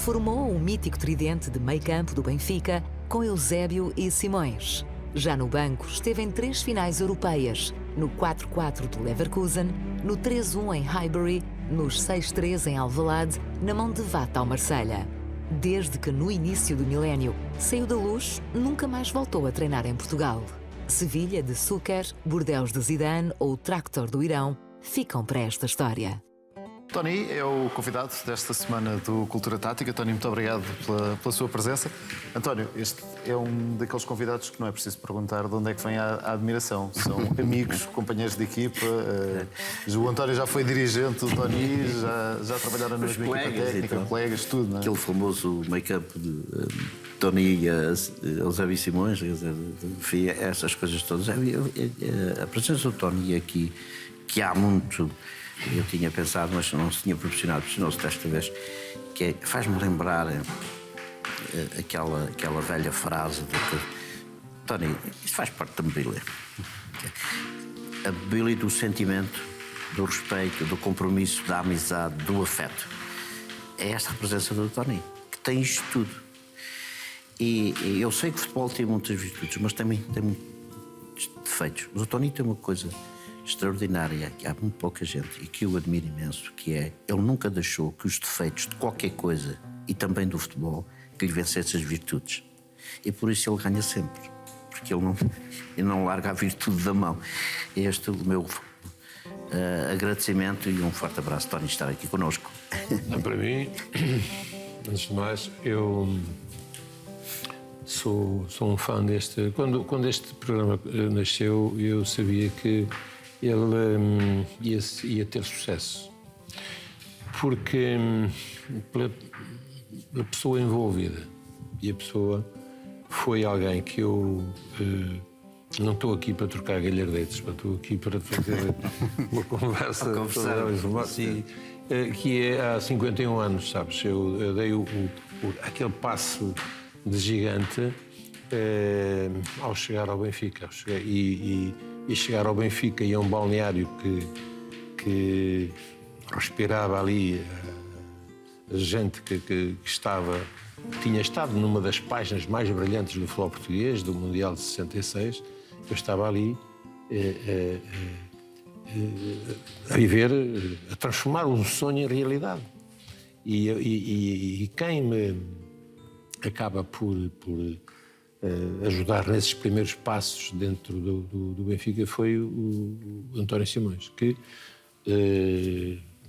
formou o mítico tridente de meio-campo do Benfica com Eusébio e Simões. Já no banco, esteve em 3 finais europeias, no 4-4 do Leverkusen, no 3-1 em Highbury, nos 6-3 em Alvalade, na mão de Vata ao Marselha. Desde que no início do milénio saiu da Luz, nunca mais voltou a treinar em Portugal. Sevilha de Súquer, Bordeaux de Zidane ou Tractor do Irão ficam para esta história. Tony é o convidado desta semana do Cultura Tática. Tony, muito obrigado pela sua presença. António, este é um daqueles convidados que não é preciso perguntar de onde é que vem a admiração. São amigos, companheiros de equipa. O António já foi dirigente, o Tony já trabalharam na mesma equipa técnica, então, colegas, tudo, não é? Aquele famoso make-up de Tony e Eusébio Simões, enfim, essas coisas todas. A presença do Tony aqui, que há muito... Eu tinha pensado, mas não se tinha proporcionou-se desta vez, que faz-me lembrar aquela velha frase de que, Tony, isto faz parte da mobília. A mobília do sentimento, do respeito, do compromisso, da amizade, do afeto. É esta a presença do Tony, que tem isto tudo. E eu sei que o futebol tem muitas virtudes, mas também tem muitos defeitos. Mas o Tony tem uma coisa extraordinária, que há muito pouca gente e que eu admiro imenso, que é, ele nunca deixou que os defeitos de qualquer coisa, e também do futebol, que lhe vencessem as virtudes. E por isso ele ganha sempre, porque ele não larga a virtude da mão. Este é o meu agradecimento e um forte abraço, Tony, estar aqui connosco. Para mim, antes de mais, eu sou um fã deste... Quando este programa nasceu, eu sabia que ele ia ter sucesso, porque a pessoa envolvida, e a pessoa foi alguém que eu não estou aqui para trocar galhardetes, estou aqui para fazer uma conversa que é há 51 anos, sabes? Eu dei aquele passo de gigante ao chegar ao Benfica, e chegar ao Benfica e a um balneário que respirava ali a gente que tinha estado numa das páginas mais brilhantes do futebol português, do Mundial de 66. Eu estava ali a viver, a transformar um sonho em realidade. E quem me acaba por ajudar nesses primeiros passos dentro do Benfica foi o António Simões, que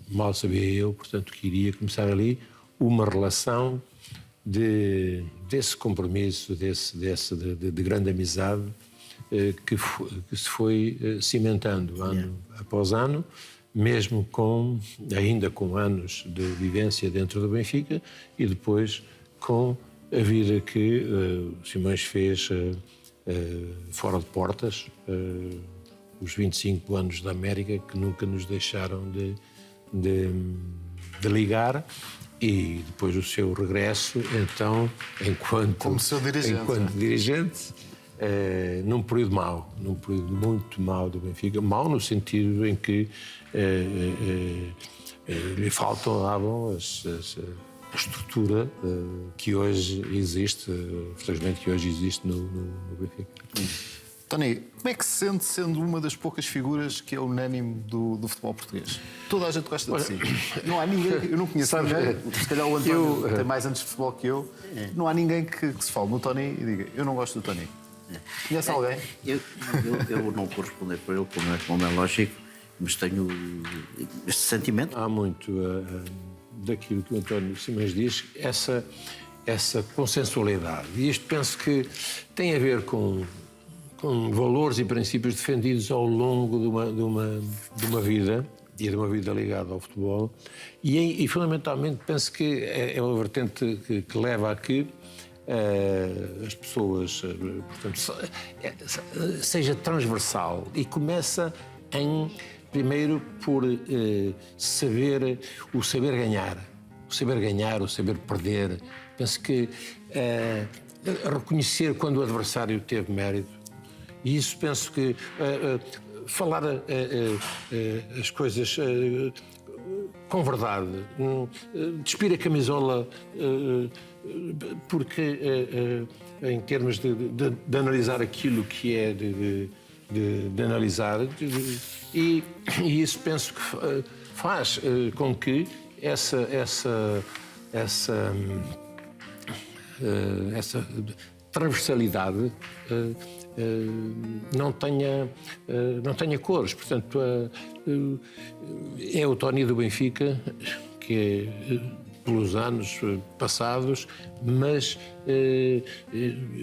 mal sabia eu, portanto, que iria começar ali uma relação desse compromisso, de grande amizade, que se foi cimentando ano após ano, mesmo ainda com anos de vivência dentro do Benfica e depois com a vida que Simões fez fora de portas, os 25 anos da América, que nunca nos deixaram de ligar, e depois o seu regresso, então, enquanto dirigente, num período mau, num período muito mau do Benfica, mau no sentido em que lhe faltavam a estrutura que hoje existe, felizmente que hoje existe no Benfica. Tony, como é que se sente sendo uma das poucas figuras que é unânime do futebol português? Toda a gente gosta de si. Não há ninguém, eu não conheço ninguém, se calhar o António tem mais anos de futebol que eu, não há ninguém que se fale no Tony e diga, eu não gosto do Tony. Conhece alguém? Eu não vou responder por ele, como é lógico, mas tenho este sentimento. Há muito daquilo que o António Simões diz, essa consensualidade. E isto penso que tem a ver com valores e princípios defendidos ao longo de uma vida, e de uma vida ligada ao futebol, e fundamentalmente penso que é uma vertente que leva a que as pessoas, portanto, seja transversal e começa primeiro por saber ganhar, o saber perder. Penso que reconhecer quando o adversário teve mérito. E isso penso que falar as coisas com verdade, despir a camisola, porque em termos de analisar aquilo que é de analisar, e isso penso que faz com que essa transversalidade não tenha cores. Portanto, é o Tony do Benfica, que pelos anos passados, mas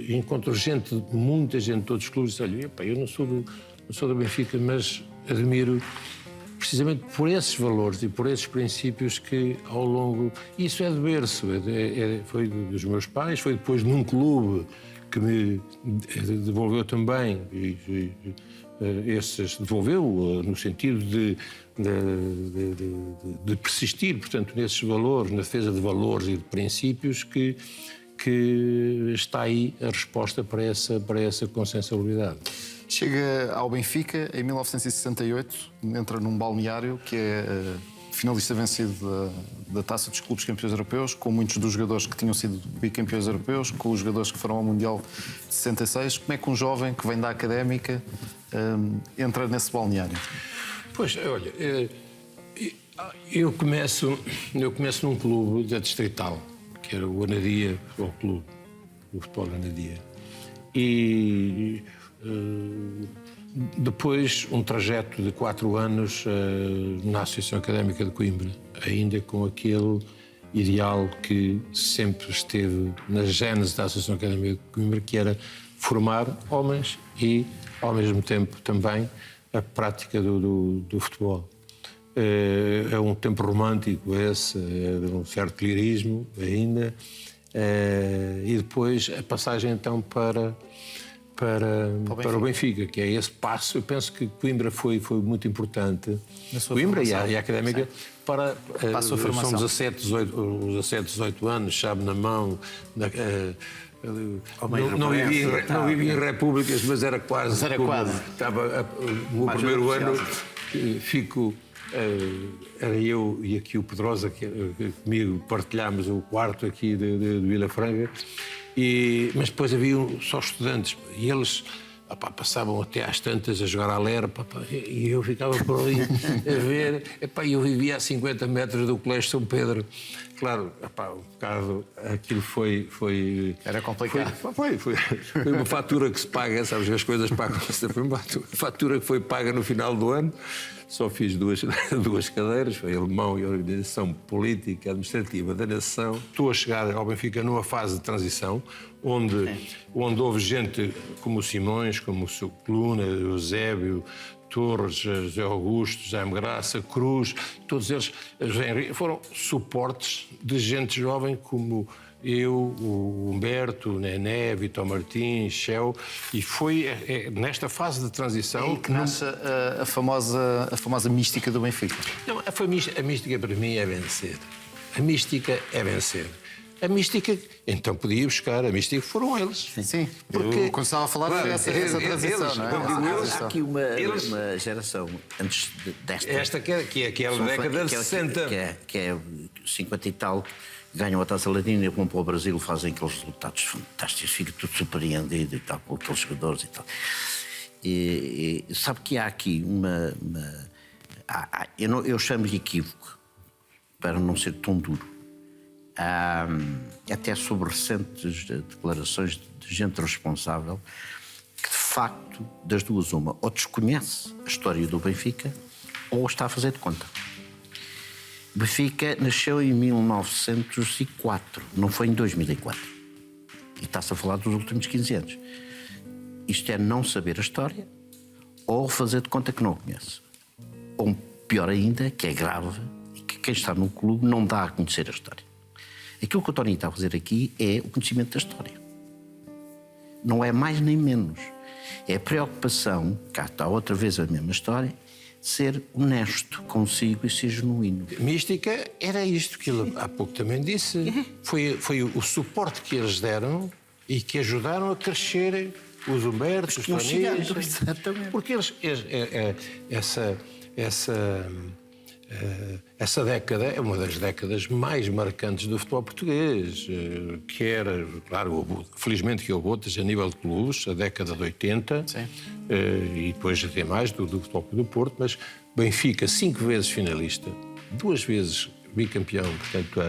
encontro muita gente de todos os clubes, olha, eu não sou do Benfica, mas admiro precisamente por esses valores e por esses princípios que ao longo... Isso é de berço, foi dos meus pais, foi depois num clube que me devolveu também, devolveu no sentido de persistir, portanto, nesses valores, na defesa de valores e de princípios, que está aí a resposta para essa consensualidade. Chega ao Benfica em 1968, entra num balneário que é finalista vencido da Taça dos Clubes Campeões Europeus, com muitos dos jogadores que tinham sido bicampeões europeus, com os jogadores que foram ao Mundial de 66. Como é que um jovem que vem da Académica entra nesse balneário? Pois, olha, eu começo num clube da Distrital, que era o Anadia, o clube, o futebol Anadia. E depois um trajeto de 4 anos na Associação Académica de Coimbra, ainda com aquele ideal que sempre esteve na gênese da Associação Académica de Coimbra, que era formar homens e, ao mesmo tempo, também a prática do futebol. É um tempo romântico esse, de um certo lirismo ainda, e depois a passagem então para o Benfica, que é esse passo. Eu penso que Coimbra foi muito importante, Coimbra e a Académica, sim, para a sua formação. São 17, 18 anos, chave na mão. Não vivia em repúblicas, mas era quase. Estava no primeiro ano, fico. Era eu e aqui o Pedrosa, que comigo partilhámos o quarto aqui de Vila Franca, mas depois havia só estudantes e eles passavam até às tantas a jogar à lera, e eu ficava por ali a ver. Eu vivia a 50 metros do Colégio São Pedro. Claro, um bocado aquilo foi... Era complicado. Foi uma fatura que se paga, sabes, as coisas pagam-se. Foi uma fatura que foi paga no final do ano. Só fiz duas cadeiras, foi Alemão e Organização Política Administrativa da Nação. Estou a chegar ao Benfica numa fase de transição, onde houve gente como o Simões, como o seu Coluna, o Eusébio, Torres, José Augusto, Jaime Graça, Cruz, todos eles foram suportes de gente jovem como eu, o Humberto, o Nené, Vitor Martins, Shell, e foi nesta fase de transição... E que nasce a famosa mística do Benfica. Não, a mística para mim é vencer. A mística é vencer. A mística, então podia buscar, a mística foram eles. Sim, porque quando estava a falar de essa transição, eles, não é? Há aqui uma geração antes desta... Esta que é a década de 60. Que é 50 e tal, ganham a Taça Latina e vão para o Brasil, fazem aqueles resultados fantásticos, fica tudo surpreendido e tal, com aqueles jogadores e tal. E sabe que há aqui eu chamo-lhe equívoco, para não ser tão duro. Até sobre recentes declarações de gente responsável que, de facto, das duas uma, ou desconhece a história do Benfica ou está a fazer de conta. O Benfica nasceu em 1904, não foi em 2004. E está-se a falar dos últimos 15 anos. Isto é não saber a história ou fazer de conta que não a conhece. Ou pior ainda, que é grave, e que quem está no clube não dá a conhecer a história. Aquilo que o Tony está a fazer aqui é o conhecimento da história. Não é mais nem menos. É a preocupação, cá está outra vez a mesma história, ser honesto consigo e ser genuíno. Mística era isto que ele há pouco também disse. Foi o suporte que eles deram e que ajudaram a crescer os Humbertos, os Tonis. Exatamente. Porque eles essa essa década é uma das décadas mais marcantes do futebol português, que era, claro, felizmente que houve outras a nível de clubes, a década de 80, e depois até mais do Futebol do Porto, mas Benfica 5 vezes finalista, 2 vezes bicampeão, portanto,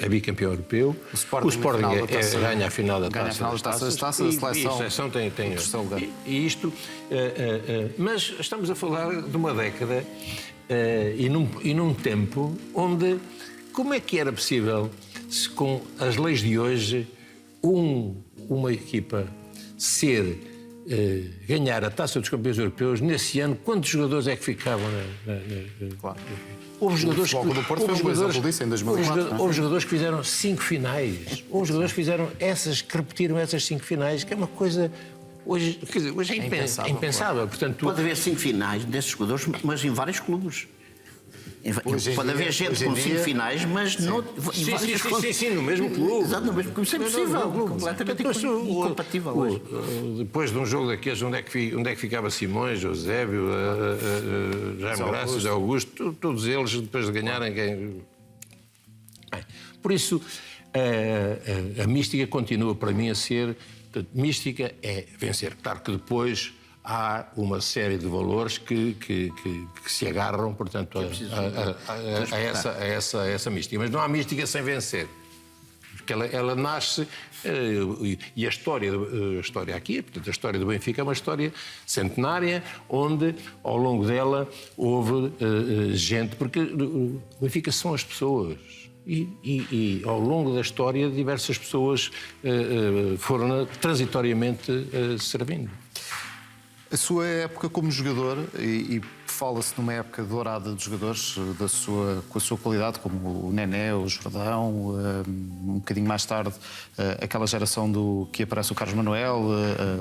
a bicampeão europeu. O Sporting ganha a final da taça. A seleção tem e isto, mas estamos a falar de uma década e num tempo onde, como é que era possível, se com as leis de hoje, uma equipa ganhar a Taça dos Campeões Europeus nesse ano, quantos jogadores é que ficavam Claro. Houve jogadores do Porto foi um exemplo disso em 2004. Houve jogadores que fizeram 5 finais. Houve jogadores que fizeram que repetiram essas 5 finais, que é uma coisa hoje é impensável. Portanto, pode haver 5 finais desses jogadores, mas em vários clubes. Pode haver gente com 5 finais, mas não. Sim, no mesmo clube. Exato, no mesmo clube. Isso é possível. Completamente incompatível hoje. Depois de um jogo daqueles, onde é que ficava Simões, Eusébio, Jaime Graça, José Augusto, todos eles, depois de ganharem. Bem, por isso, a mística continua para mim a ser. Mística é vencer. Claro que depois há uma série de valores que se agarram, portanto, a essa mística. Mas não há mística sem vencer. Porque ela nasce, e a história aqui, portanto, a história do Benfica é uma história centenária, onde, ao longo dela, houve gente, porque o Benfica são as pessoas. E ao longo da história, diversas pessoas foram transitoriamente servindo. A sua época como jogador, e fala-se numa época dourada dos jogadores, com a sua qualidade, como o Nené, o Jordão, um bocadinho mais tarde, aquela geração que aparece o Carlos Manuel,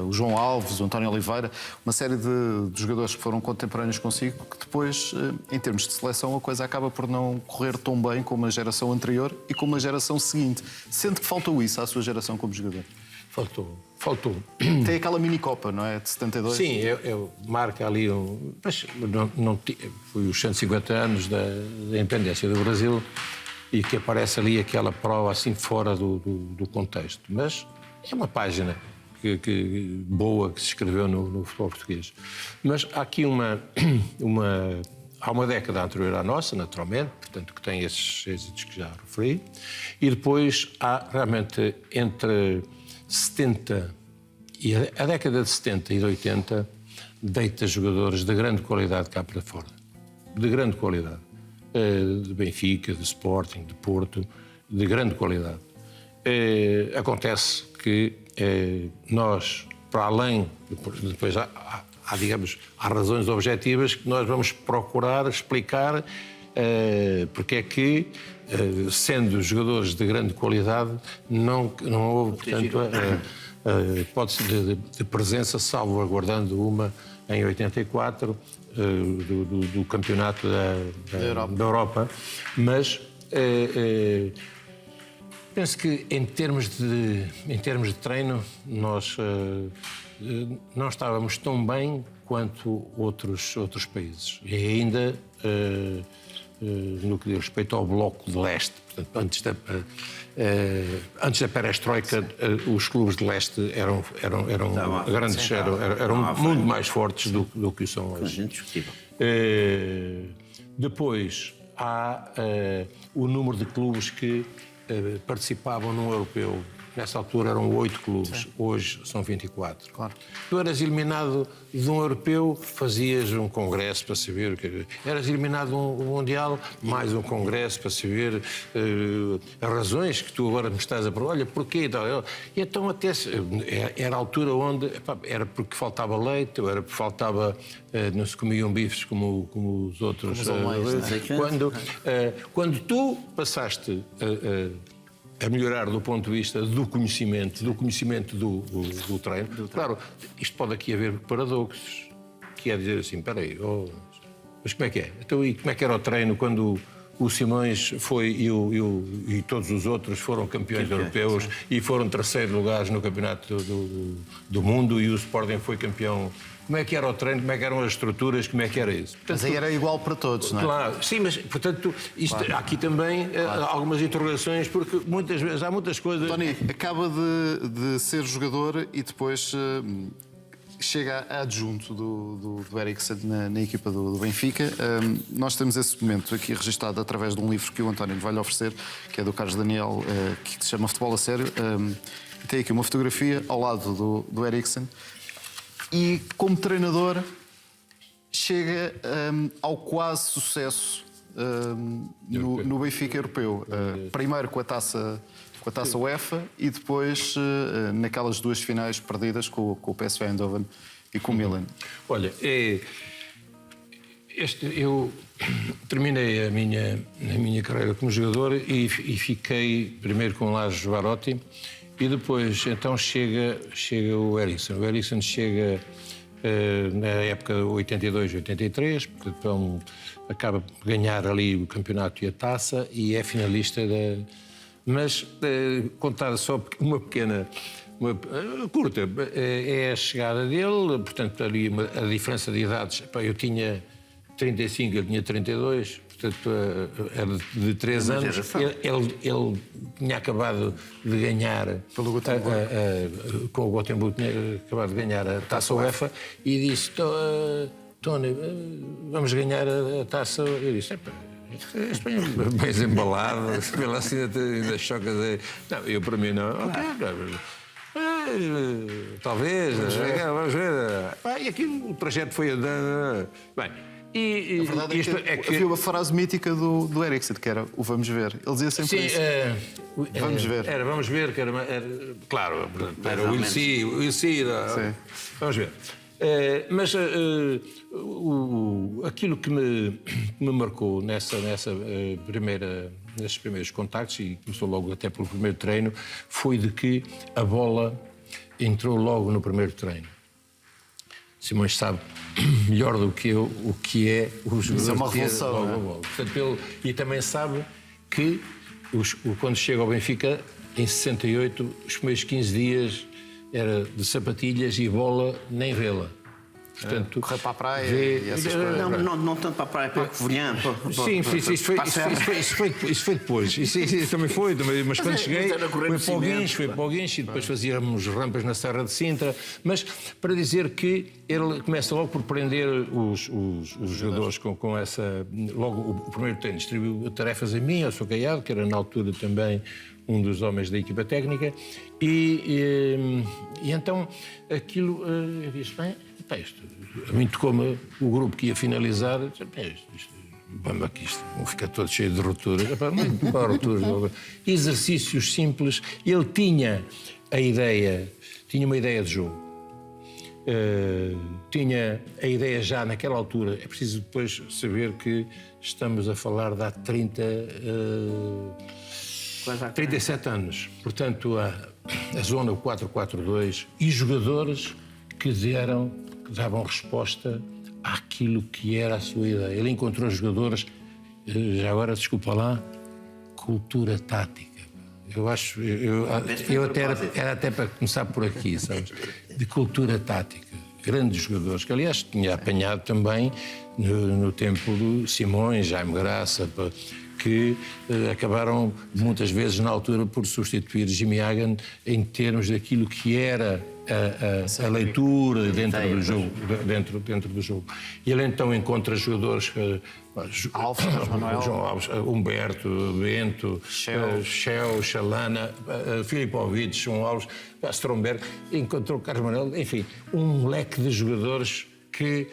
o João Alves, o António Oliveira, uma série de jogadores que foram contemporâneos consigo, que depois, em termos de seleção, a coisa acaba por não correr tão bem como a geração anterior e como a geração seguinte. Sente que faltou isso à sua geração como jogador? Faltou. Tem aquela mini-copa, não é? De 72? Sim, marca ali mas foi os 150 anos da independência do Brasil e que aparece ali aquela prova assim fora do contexto. Mas é uma página boa que se escreveu no futebol português. Mas há aqui há uma década anterior à nossa, naturalmente, portanto, que tem esses êxitos que já referi, e depois há realmente entre 70 e a década de 70 e de 80 deita jogadores de grande qualidade cá para fora. De grande qualidade. De Benfica, de Sporting, de Porto, de grande qualidade. Acontece que nós, para além, depois há razões objetivas que nós vamos procurar explicar porque é que, sendo jogadores de grande qualidade, não houve, portanto, hipótese de presença, salvaguardando uma em 84 do campeonato da Europa. Mas penso que em termos de treino nós não estávamos tão bem quanto outros países. E ainda no que diz respeito ao Bloco de Leste, portanto, antes da perestroika, os clubes de leste eram grandes, eram muito mais fortes do que são hoje. Depois há o número de clubes que participavam num europeu. Nessa altura eram 8 clubes, sim. Hoje são 24. Claro. Tu eras eliminado de um europeu, fazias um congresso para saber o que. Eras eliminado de um mundial, mais um congresso para saber as razões que tu agora me estás a perguntar. Olha, porquê? E então até era a altura onde era porque faltava leite, ou era porque faltava, não se comiam bifes como os outros. Quando tu passaste a melhorar do ponto de vista do conhecimento do treino. Claro, isto pode aqui haver paradoxos, que é dizer assim, espera aí, mas como é que é? Então, e como é que era o treino quando o Simões foi e todos os outros foram campeões europeus e foram terceiro lugares no campeonato do mundo, e o Sporting foi campeão. Como é que era o treino, como é que eram as estruturas, como é que era isso? Portanto, mas aí era igual para todos, não é? Claro, sim, mas, portanto, há aqui também algumas interrogações, porque muitas vezes há muitas coisas... Tony, acaba de ser jogador e depois chega a adjunto do Eriksen na equipa do Benfica. Nós temos esse momento aqui registado através de um livro que o António vai lhe oferecer, que é do Carlos Daniel, que se chama Futebol a Sério. Tem aqui uma fotografia ao lado do Eriksen. E, como treinador, chega ao quase sucesso no Benfica europeu. Primeiro com a taça UEFA e depois naquelas duas finais perdidas com o PSV Eindhoven e com o Milan. Olha, eu terminei a minha carreira como jogador e fiquei primeiro com o Lajos Barotti. E depois, então, chega o Eriksen. O Eriksen chega na época 82-83, então acaba por ganhar ali o campeonato e a taça e é finalista Mas, contar só uma pequena... curta, é a chegada dele, portanto, ali a diferença de idades. Eu tinha 35, ele tinha 32, portanto, era de 3 anos. Ele tinha acabado de ganhar, com o Gotemburgo, tinha acabado de ganhar a taça UEFA e disse: Tony, vamos ganhar a taça. Eu disse: este bem embalado, pela assim ainda choca. Não, eu para mim não. Talvez, vamos ver. E aqui o trajeto foi andando. Bem. A verdade é que havia uma frase mítica do Eriksen, que era o vamos ver. Ele dizia sempre isso. Vamos ver. Era vamos ver, que era claro, era o We'll see. Vamos ver. Mas aquilo que me marcou nesses primeiros contactos, e começou logo até pelo primeiro treino, foi de que a bola entrou logo no primeiro treino. Simões sabe melhor do que eu o que é o jogador. Isso é uma revolução, logo a bola. Portanto, e também sabe que quando chega ao Benfica, em 68, os primeiros 15 dias era de sapatilhas e bola nem vê-la. Portanto, correr para a praia e essas coisas. Não tanto para a praia, para a Covilhã. Sim, isso foi depois. Isso também foi, mas quando cheguei foi para o Guincho e depois fazíamos rampas na Serra de Sintra. Mas para dizer que ele começa logo por prender os jogadores com essa... Logo o primeiro treino distribuiu tarefas a mim, eu sou Caiado, que era na altura também um dos homens da equipa técnica, e então aquilo, eu disse, bem, isto, a mim tocou-me o grupo que ia finalizar, vamos aqui, vão ficar todos cheios de rupturas, exercícios simples. Ele tinha uma ideia de jogo, tinha a ideia já naquela altura. É preciso depois saber que estamos a falar de há 37 anos, portanto a zona 4-4-2 e jogadores que davam resposta àquilo que era a sua ideia. Ele encontrou jogadores, já agora, desculpa lá, cultura tática. Eu acho, eu até era até para começar por aqui, sabes? De cultura tática. Grandes jogadores, que aliás tinha apanhado também no tempo do Simões, Jaime Graça, que acabaram muitas vezes na altura por substituir Jimmy Hagan em termos daquilo que era a leitura dentro do jogo, dentro do jogo. E ele então encontra jogadores João Alves, Humberto, Bento, Shell, Chalana, Filipovic, João Alves, Stromberg, encontrou Carlos Manuel, enfim, um leque de jogadores que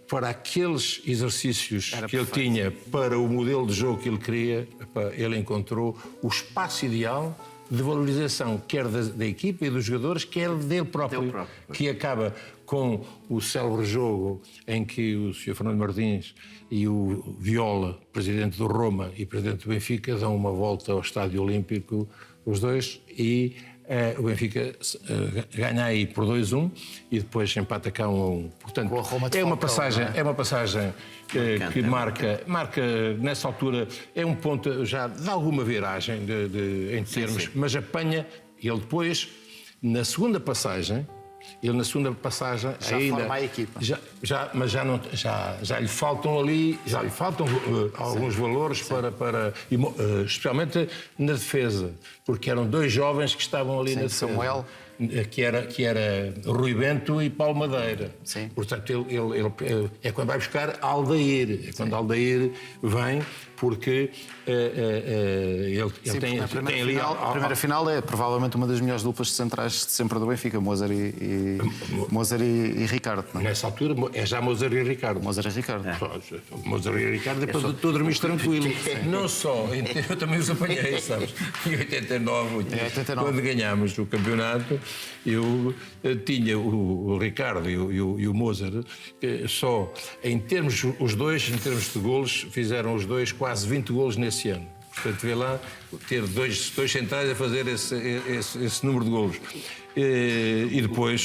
para aqueles exercícios que ele tinha, para o modelo de jogo que ele queria, ele encontrou o espaço ideal de valorização, quer da equipa e dos jogadores, quer dele próprio. Que acaba com o célebre jogo em que o Sr. Fernando Martins e o Viola, presidente do Roma e presidente do Benfica, dão uma volta ao Estádio Olímpico, os dois, e o Benfica ganha aí por 2-1 e depois empata cá 1-1. Portanto, é uma passagem que marca nessa altura, é um ponto já de alguma viragem em termos, mas apanha ele depois, na segunda passagem, Já ainda forma a equipa. mas já lhe faltam ali, alguns valores para especialmente na defesa, porque eram dois jovens que estavam ali na defesa. Samuel. Que era Rui Bento e Paulo Madeira. Sim. Portanto, ele é quando vai buscar Aldair. É quando Aldair vem, porque ele tem ali... A primeira final é provavelmente uma das melhores duplas de centrais de sempre do Benfica, Mozart e Ricardo. Não é? Nessa altura é já Mozart e Ricardo. Mozart e Ricardo. Mozart e Ricardo, depois tu dormiste tranquilo. Não só, eu também os apanhei, sabes? Em 89, quando ganhámos o campeonato, eu tinha o Ricardo e o Mozart, só em termos de golos, fizeram os dois quase 20 golos nesse ano. Portanto, vê lá, ter dois centrais a fazer esse número de golos. E depois,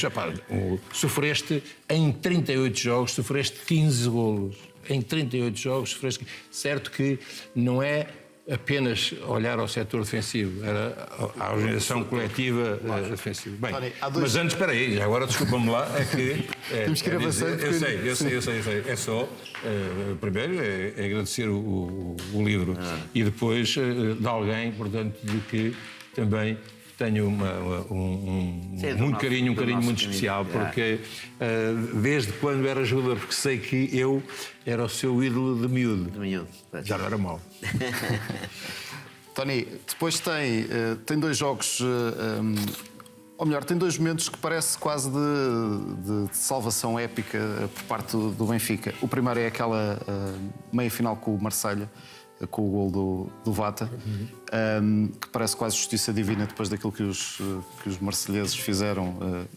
sofreste em 38 jogos, sofreste 15 golos. Em 38 jogos sofreste... Certo que não é apenas olhar ao setor defensivo, era a organização coletiva defensiva. Bem, mas antes, espera aí, agora desculpa-me lá, é que... Temos que ir avançando. Eu sei. É só, primeiro, é agradecer o livro e depois de alguém, portanto, de que também tenho um carinho muito especial, porque desde quando era jogador, porque sei que eu era o seu ídolo de miúdo. Já não era mau. Tony, depois tem dois jogos, ou melhor, tem dois momentos que parece quase de salvação épica por parte do Benfica. O primeiro é aquela meia-final com o Marselha, com o gol do Vata, que parece quase justiça divina depois daquilo que os marselheses fizeram,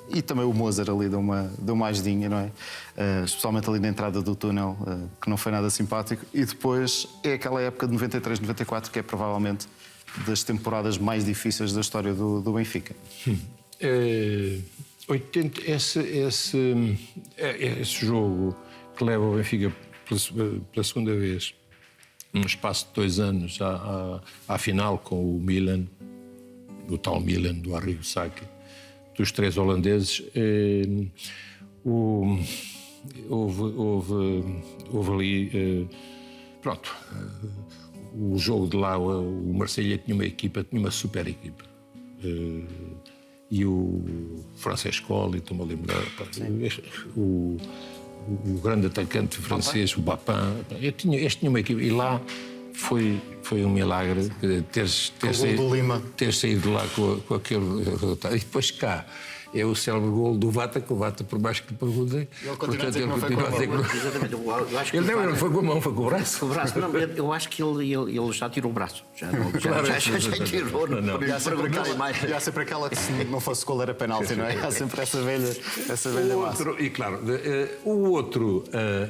e também o Mozart ali deu uma ajudinha, não é? Especialmente ali na entrada do túnel, que não foi nada simpático. E depois é aquela época de 93-94 que é provavelmente das temporadas mais difíceis da história do Benfica. Esse jogo que leva o Benfica pela segunda vez, num espaço de 2 anos, à final com o Milan, o tal Milan do Arrigo Sacchi, dos 3 holandeses. Houve ali, pronto, o jogo de lá, o Marselha tinha uma super equipa. E o Francescoli, estou-me a lembrar, o grande atacante francês, o Bapin. Este tinha uma equipe, e lá foi um milagre ter saído de lá com aquele resultado. E depois cá é o célebre gol do Vata, que o Vata, por baixo que lhe perguntei. Ele continua a dizer que não foi com a mão. Exatamente. Ele não foi com a mão, foi com o braço. Com o braço. Não, eu acho que ele já tirou o braço. Já tirou. E há sempre aquela que se não fosse gol era penalti, não é? Há sempre essa velha massa. E claro, o outro,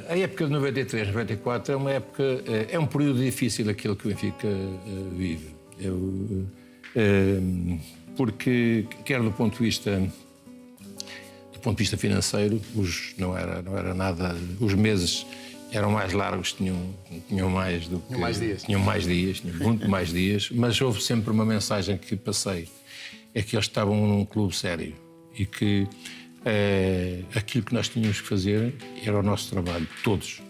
a época de 93, 94, é uma época, é um período difícil aquele que o Benfica vive. Porque, quer do ponto de vista financeiro, não era nada. Os meses eram mais largos, tinham mais do que. Tinham mais dias, tinham muito mais dias, mas houve sempre uma mensagem que passei: é que eles estavam num clube sério e que aquilo que nós tínhamos que fazer era o nosso trabalho, todos.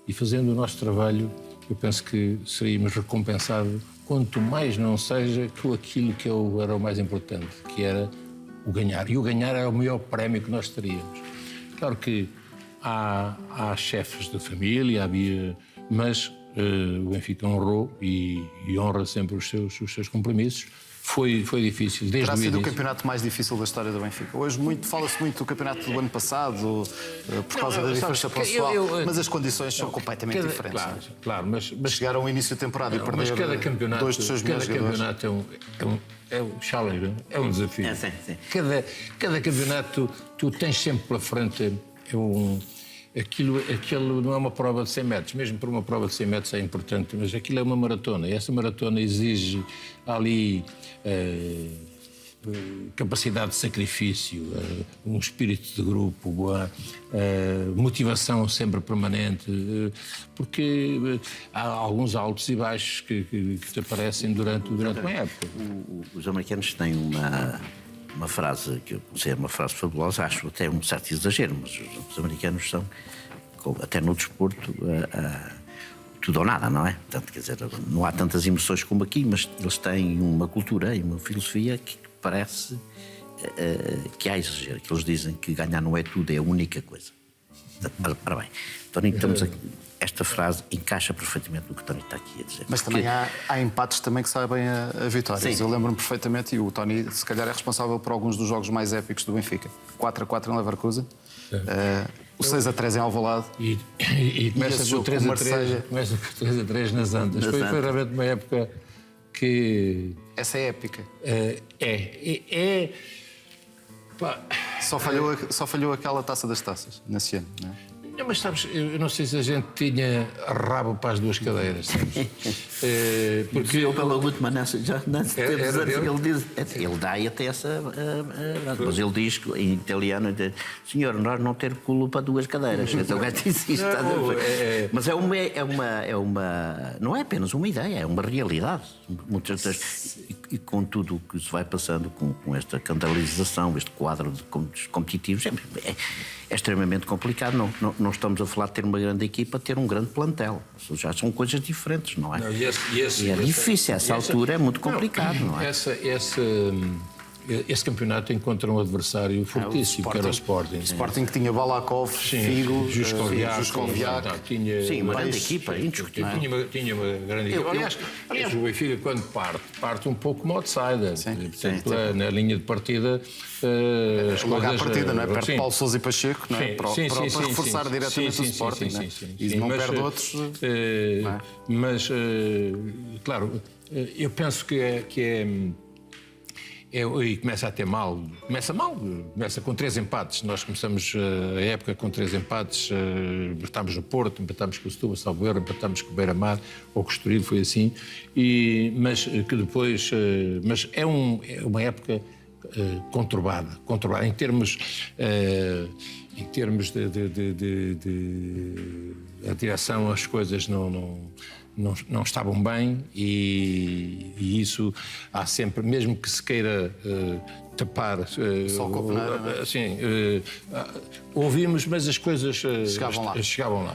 E fazendo o nosso trabalho, eu penso que seríamos recompensados, quanto mais não seja, com aquilo que era o mais importante, que era o ganhar. E o ganhar era o maior prémio que nós teríamos. Claro que há chefes de família, mas o Benfica honrou e honra sempre os seus compromissos. Foi difícil, desde Terá o sido início. o campeonato mais difícil da história do Benfica. Hoje fala-se muito do campeonato do ano passado, por causa da diferença pessoal, mas as condições são completamente diferentes. Claro, mas chegaram ao início da temporada e perder 2 dos seus melhores jogadores. Cada campeonato é um challenge, é um desafio. Sim. Cada campeonato tu tens sempre pela frente aquilo não é uma prova de 100 metros, mesmo por uma prova de 100 metros é importante, mas aquilo é uma maratona, e essa maratona exige ali capacidade de sacrifício, um espírito de grupo, motivação sempre permanente, porque há alguns altos e baixos que te aparecem durante uma época. Os americanos têm uma frase que eu considero uma frase fabulosa, acho até um certo exagero, mas os americanos são, até no desporto, tudo ou nada, não é? Portanto, quer dizer, não há tantas emoções como aqui, mas eles têm uma cultura e uma filosofia que parece que há exagero, que eles dizem que ganhar não é tudo, é a única coisa. Ora bem, Tony, estamos aqui. Esta frase encaixa perfeitamente no que o Tony está aqui a dizer. Mas também há empates também que sabem a vitórias. Sim. Eu lembro-me perfeitamente, e o Tony se calhar é responsável por alguns dos jogos mais épicos do Benfica. 4-4 em Leverkusen, o 6-3 em Alvalade. E começa esse com jogo 3-3, começa com 3-3 nas Antas. Foi realmente uma época que... Essa é épica. Pá, Só falhou aquela taça das taças, nesse ano, não é? não, mas sabes, eu não sei se a gente tinha rabo para as duas cadeiras, sabes? Porque eu, pela última, já antes de termos Era antes, dele? ele diz, ele dá-e até essa. Mas ele diz em italiano: senhor, nós não ter culo para duas cadeiras. Então o gajo disse isto. Mas é uma. Não é apenas uma ideia, é uma realidade. Muitas das, e com tudo o que se vai passando, com esta candalização, este quadro de competitivos, é extremamente complicado. Não estamos a falar de ter uma grande equipa, ter um grande plantel. Já são coisas diferentes, não é? Não, E é difícil, essa altura é muito complicado, não é? Esse campeonato encontra um adversário fortíssimo, que era o Sporting. O Sporting que tinha Balakov, Figo, Juskoviak. Sim, uma grande País. equipa, indiscutível. Tinha uma grande equipa. Aliás, o Benfica, quando parte um pouco como outsider. Portanto, na linha de partida, as Logo à coisas... partida, não é? Perde sim. Paulo Sousa e Pacheco, não é? Para reforçar diretamente o Sporting, não é? E não perde outros. Mas, claro, eu penso e começa a ter mal. Começa com 3 empates. Nós começamos a época com 3 empates. Empatámos no Porto, empatámos com o Setúbal, salvo erro, empatámos com o Beira-Mar, ou com o Estoril, foi assim. Mas que depois... mas é uma época conturbada em termos de a direção, as coisas não estavam bem e isso há sempre, mesmo que se queira tapar... Só o copo na área, não é? Assim, ouvimos, mas as coisas Chegavam lá. chegavam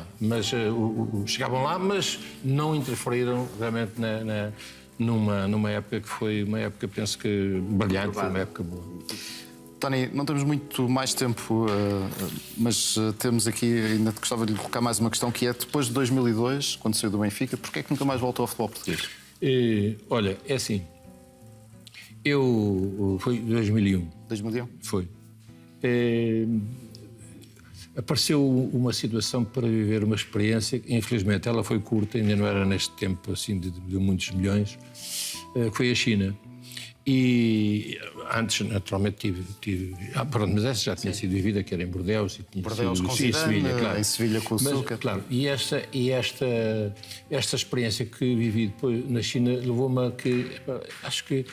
lá, mas não interferiram realmente numa época que foi uma época, penso que brilhante, foi uma época boa. Tony, não temos muito mais tempo, mas temos aqui, ainda gostava de lhe colocar mais uma questão, que é, depois de 2002, quando saiu do Benfica, porquê é que nunca mais voltou ao futebol português? Olha, é assim, foi 2001. 2001? Foi. Apareceu uma situação para viver uma experiência, infelizmente ela foi curta, ainda não era neste tempo assim de muitos milhões, que foi a China. E antes, naturalmente, pronto, mas essa já tinha sido vivida, que era em Bordeaux, e tinha Bordeaux sido com em Sevilha, claro. Em Sevilha com o Suca. Claro, e esta experiência que vivi depois na China levou-me a que, acho que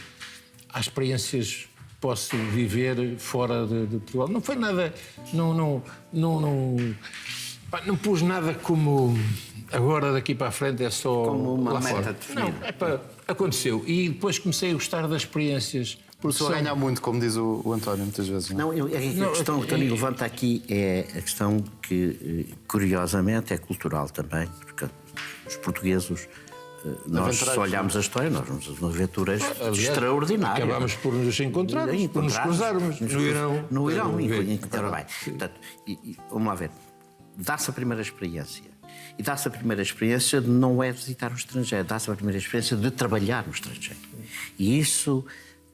há experiências que posso viver fora de Portugal. Não foi nada, não pus nada como agora daqui para a frente é só como uma lá meta fora. definida. Aconteceu. E depois comecei a gostar das experiências. Porque a ganhar muito, como diz o António, muitas vezes. Não? A questão que o Tony levanta aqui é a questão que, curiosamente, é cultural também, porque os portugueses, nós só olhamos a história, nós vamos a aventuras extraordinárias. Acabámos por nos encontrarmos, por nos cruzarmos no Irão. Ora bem, portanto, vamos lá ver, dá-se a primeira experiência. E dá-se a primeira experiência de não é visitar o estrangeiro, dá-se a primeira experiência de trabalhar no estrangeiro. E isso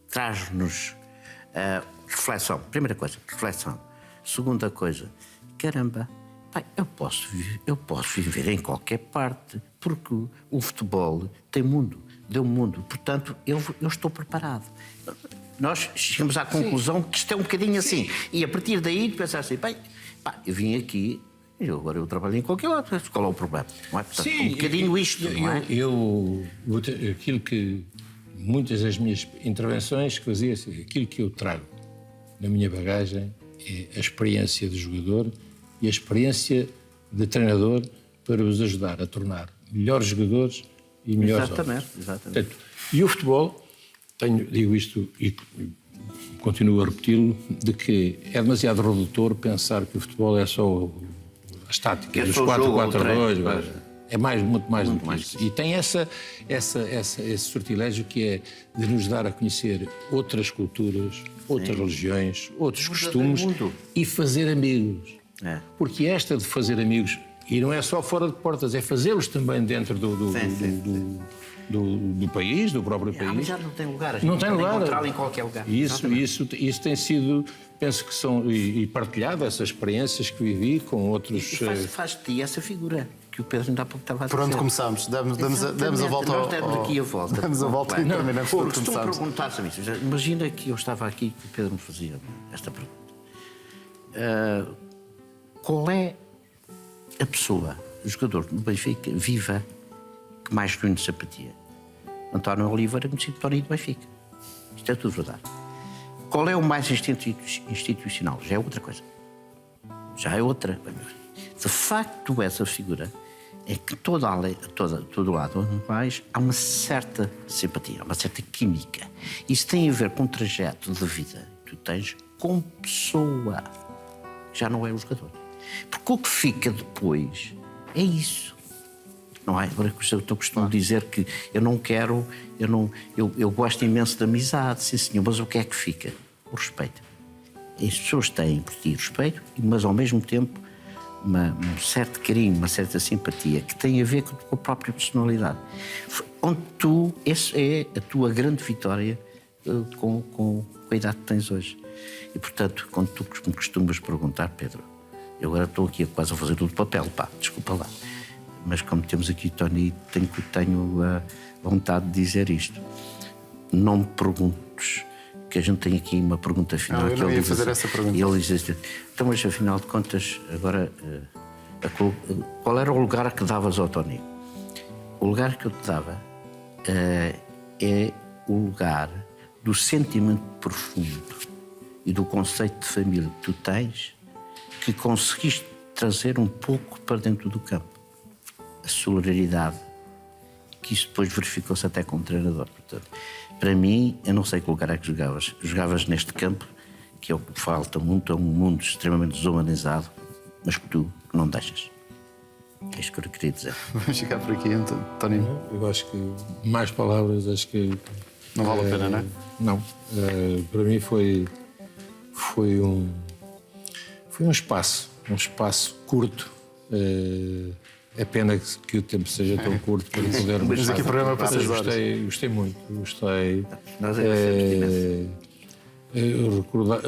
traz-nos reflexão. Primeira coisa, reflexão. Segunda coisa, caramba, pai, eu posso viver em qualquer parte, porque o futebol tem mundo, deu mundo. Portanto, eu estou preparado. Nós chegamos à conclusão que isto é um bocadinho assim. E a partir daí, pensar assim, bem, eu vim aqui... Agora eu trabalho em qualquer lado, qual é o problema? Não é? Portanto, sim, um bocadinho isto, não é? Aquilo que muitas das minhas intervenções que fazia, aquilo que eu trago na minha bagagem é a experiência de jogador e a experiência de treinador para os ajudar a tornar melhores jogadores e melhores homens. Exatamente. Portanto, e o futebol, digo isto e continuo a repeti-lo, de que é demasiado redutor pensar que o futebol é só as táticas, os 4-4-2, é muito mais do que isso. E tem esse sortilégio que é de nos dar a conhecer outras culturas, outras religiões, outros costumes e fazer amigos. Porque esta de fazer amigos, e não é só fora de portas, é fazê-los também dentro do país, do próprio país. Mas já não tem lugar, a gente não tem pode lugar. encontrá-lo em qualquer lugar. Isso tem sido, penso que são, e partilhado, essas experiências que vivi com outros... E faz de ti essa figura que o Pedro ainda há pouco estava a dizer. Por onde começámos? Damos a volta Nós demos aqui a volta. Damos a volta e terminamos por onde Se tu me começámos. perguntasse a mim, imagina que eu estava aqui e o Pedro me fazia esta pergunta. Qual é a pessoa, o jogador do Benfica, viva, que mais reúne simpatia? António Oliveira, conhecido Tony do Benfica. Isto é tudo verdade. Qual é o mais institucional? Já é outra coisa. Já é outra. De facto, tu és a figura é que todo lado onde vais, há uma certa simpatia, uma certa química. Isso tem a ver com o trajeto de vida que tu tens com pessoa. Já não é o jogador. Porque o que fica depois é isso. Não é? Agora eu costumo dizer que eu gosto imenso de amizade, sim senhor, mas o que é que fica? O respeito. As pessoas têm por ti respeito, mas ao mesmo tempo um certo carinho, uma certa simpatia que tem a ver com a própria personalidade. Onde essa é a tua grande vitória com a idade que tens hoje. E portanto, quando tu me costumas perguntar, Pedro, eu agora estou aqui quase a fazer tudo de papel, desculpa lá. Mas como temos aqui Tony, tenho a vontade de dizer isto. Não me perguntes, que a gente tem aqui uma pergunta final. Não, eu não ia fazer essa pergunta. E ele diz assim, então, mas afinal de contas, agora, qual era o lugar que davas ao Tony? O lugar que eu te dava é o lugar do sentimento profundo e do conceito de família que tu tens, que conseguiste trazer um pouco para dentro do campo. A solidariedade, que isso depois verificou-se até como treinador. Portanto, para mim, eu não sei que lugar é que jogavas. Jogavas neste campo, que é o que falta muito, é um mundo extremamente desumanizado, mas que tu não deixas. É isto que eu queria dizer. Vamos ficar por aqui, Tony. Eu acho que mais palavras, acho que... Não vale a pena, não é? Não. Para mim foi um espaço curto. É pena que o tempo seja tão curto para podermos... Mas aqui o programa para 6 horas. Gostei muito. Nós é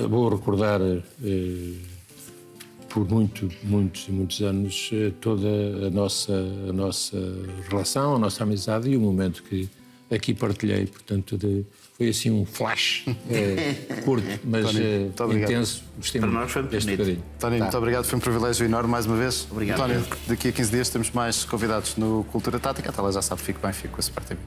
Vou recordar por muitos anos toda a nossa relação, a nossa amizade e o momento que aqui partilhei. Portanto, foi assim um flash curto, mas Tony, intenso. Gostei muito deste bocadinho. Tony, muito obrigado. Foi um privilégio enorme mais uma vez. Obrigado. Tony, daqui a 15 dias temos mais convidados no Cultura Tática. Até lá, já sabe, fique bem, fique com a Sport TV.